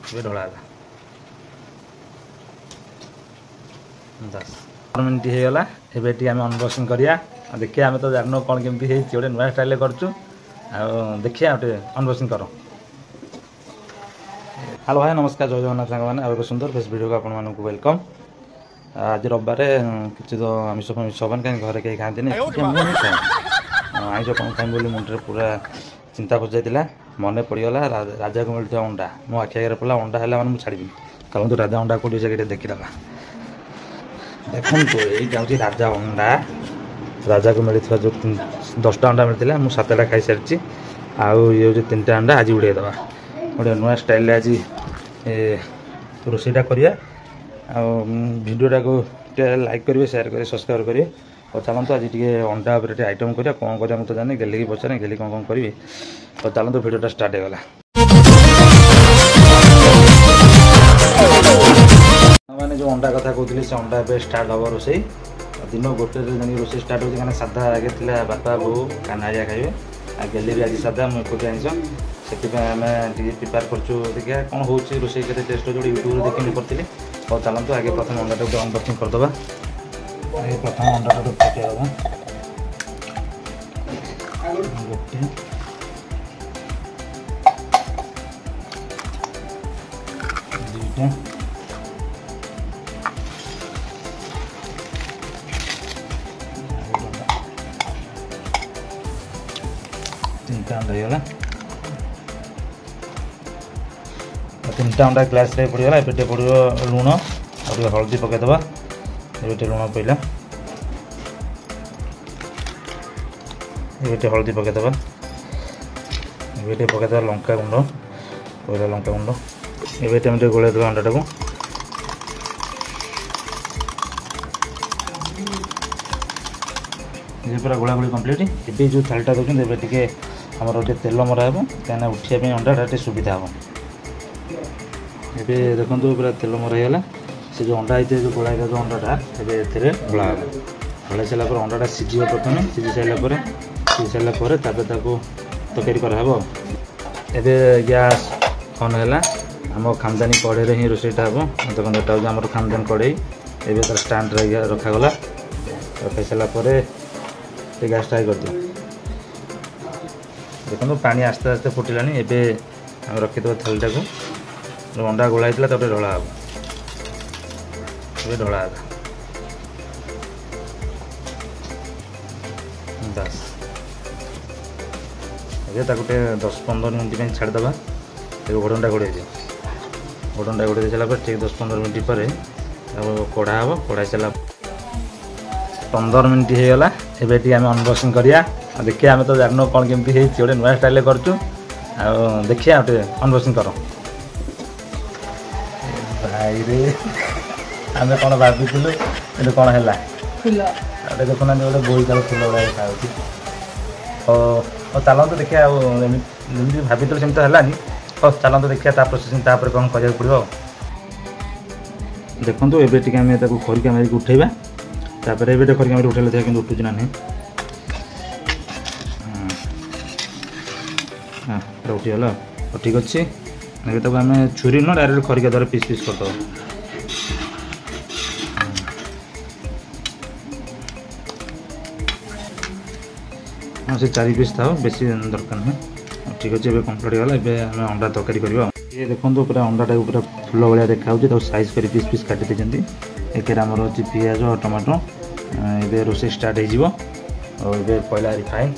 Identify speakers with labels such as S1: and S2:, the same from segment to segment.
S1: ये ढोला 10 मिनट होगा एबे आम अनबॉक्सिंग करिया देखिए आम तो जान कौन केमती गोटे नुआ स्टाइल करचु देखिए गोटे अनबॉक्सिंग कर। हेलो भाई नमस्कार जय जगन्नाथ सांग मैंने एक सुंदर फेस वीडियो को आपण मानक वेलकम। आज रविवार किसी तो आमिष फमिष हबन कहीं घरे कहीं खाती आइस कौन खाई बोली मुंडे पूरा चिंता पचाई मन पड़गला राजा को मिलता अंडा मो आखि आगे पड़ा अंडा है मैंने छाड़ी कहूँ तो राजा अंडा कौटी जगह देखीदा देखो ये राजा अंडा राजा को मिलता जो 10टा अंडा मिलता मुझे 7टा खाई सारी आउ ये 3टा अंडा आज उड़ेदवा गोटे नुआ स्टाइल आज रोषेईटा करिया वीडियोटा को लाइक करेंगे शेयर करेंगे सब्सक्राइब करेंगे और चलते आज टे अंडा पर आइटम करिया कौन करिया मुझे जाने गेली की पचारे गेली कौन करी और चलते वीडियोटा स्टार्ट होगा मैंने जो अंडा कथा कहते से अंडा पे स्टार्ट हम रोषेई दिन गोटे रोषेई स्टार्ट होती है साधा आगे थी बापा बो कानारिया खाइबे गेली भी आज साधा मुझे एकुटी आइस से आम प्रिपेयर करचु देखिए कौन हो रोषेई के टेस्ट जो यूट्यूब देखी करी और चलते आगे प्रथम अंडा गोटे अनबॉक्सिंग करदे प्रथम अंडा गोटे पकड़ा गोटे दुईटा 3टा अंडा होगा 3टा अंडा ग्लास रे पड़गला ए पड़ो लुण और हल्दी पकईदे ये लुण पड़ा ये हल्दी पकईदे ये पकईदे लंका गुंड पहला लंका गुंड ये गोल देवा अंडा को ये पूरा गोला गोली कम्प्लीट ये जो थालीटा देखते ये टे आमर गोटे तेल मरा हे कहीं उठापी अंडाटा टे सुविधा हम ये देखो पूरा तेल मराईगला से जो अंडा होती है जो गोला जो अंडाटा ये ढोला ढोलाई सारापर अंडाटा सीझे प्रथम सीझी सारापर तरकारी कराब ए गैस ऑन है आम खानदानी कड़े ही रोषेईटा हम देखो यहाँ हूँ आम खानदानी कड़े ये स्टाण्ड रखागला रखाई सारापर गैस ट्राई कर दियो देखो पानी आस्ते आस्ते फुटिलानी एबे आम रखीद थालीटा को जो अंडा गोला होता है ढोला हम ये ढोला बस ये 10-15 मिनट छाड़देवा घोड़टा घोड़े दियो घोड़टा घोड़े दी सारापर ठीक 10-15 मिनट पर कड़ा हम कड़ाई सारा 15 मिनट होगा एबे आम अनबॉक्सिंग करिया देखिए आम तो जान कौन केमती गोटे नुआ स्टाइल करचु देखिए गोटे अनबॉक्सिंग कर भाई रे आम कौन भाभी कौन है देखुना गोटे बोईताल फुल गुड़ा खाऊ चलते देखिए जमी भाभी सेमती तो है चलते देखिए प्रोसेसिंग कौन करा पड़ो देखो ये आम खरिका मारिक उठेबा तापर ये खरिका मारिक उठेले कि उठुच ना नहीं हाँ उठीगला ठीक अच्छे ये आम छुरी न डायरेक्ट खरिका द्वारा पीस पीस करदे हाँ से 4 पीस था बेसी दरकार नहीं ठीक अच्छे कम्प्लीट होगा आम अंडा तरकारी करवा ये देखो पूरा अंडाटा पूरा फुल भाया देखा साइज कर पीस पीस काटी देते एक आमर अच्छी पियाज और टमाटो ये रोषेई स्टार्ट हो पहला रिफाइन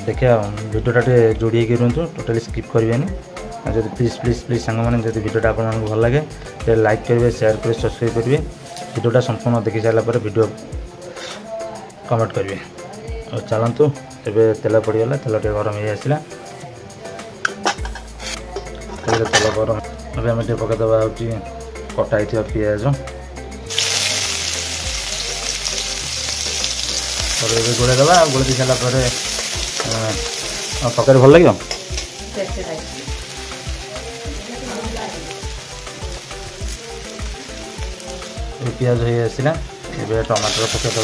S1: देखिए वीडियोटा जोड़ी रुहतु टोटाली स्किप करेंगे जब प्लीज प्लीज प्लीज सांग मैंने जब वीडियोटा आप भल लगे लाइक करेंगे शेयर करेंगे सब्सक्राइब करेंगे वीडियोटा संपूर्ण देखी सारापर वीडियो कमेंट करेंगे और चलतु एबे तेल पड़गला तेल टे गरम हो आसला तेल गरम अब आम पकईदे हूँ कटाई पियाज और ये गोड़े दबा गोड़े दी सारापर तरकारी भल लगे पियाज हो आसला ये टमाटर पकईदे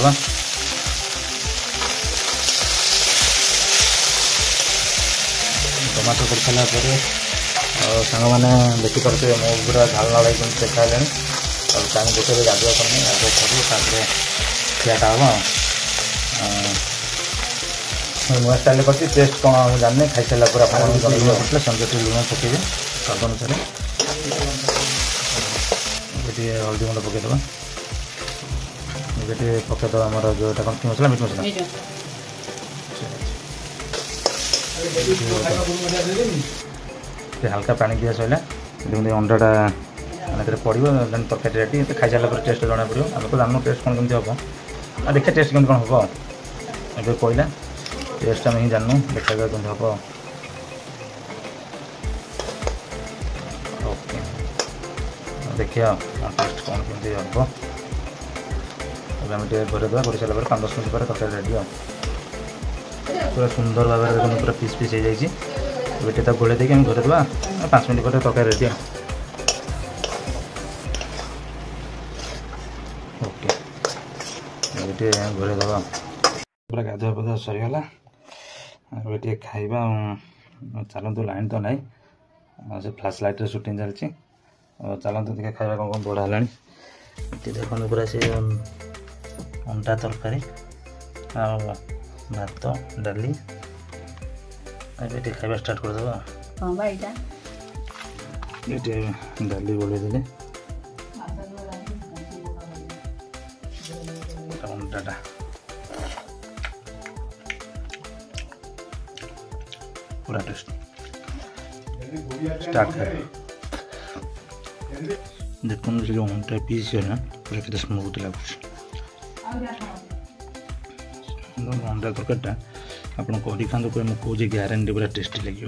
S1: टमाटर कर सारा सांग मैंने देखिपे मो पूरा झाल नाल देखा और टाइम देखते गाधुआ करनी गाधुआ करूँ खियाटा हम नुआ स्टाइल कर टेस्ट कौन जाने खाई सारा पर आप संगे लुण पकड़े स्वाद अनुसार हल्दी गुंड पकईदे पकईदे आम जो कौन मसला मीट मसला हल्का पानी दिया सैला जमी अंडाटा मैंने पड़ो तरकारी रेडी खाई सारा टेस्ट जना पड़ो आम तो जानू टेस्ट कौन कमी हम और देखा टेस्ट कमी कौन हम ए कहला टेस्ट आम ही जानू देखा कमी हम ओके देखिए टेस्ट कौन कमी हम आम घरेदा कर सारा 5-10 मिनट पर तरकारी रेडी पूरा सुंदर भाव में पूरा पीस पीस हो जाए बेटे गोले देके हम घरे देवा 5 मिनट पर तरकारी रेडी ओके बेटे घरे देवा पूरा गाधुआ पाधुआ सरीगला बेटे खाइबा चलतु लाइन तो ना से फ्लैश लाइट सुटिंग चलती चलतु देखिए खाइबा कौन कौन बड़ा है देखो पूरा से अंडा तरकारी भात डाली ये खाइबा स्टार्ट कर देबा हां भाई ये डाली बोले देले अंडाटा पूरा टेस्ट स्टार्ट कर देखो जो अंडा पीस है ना पूरा केते स्मूथ लागु अंडा तरकारीटा आप कर खाते कहे मुझे ग्यारंटी पूरा टेस्टी लगे।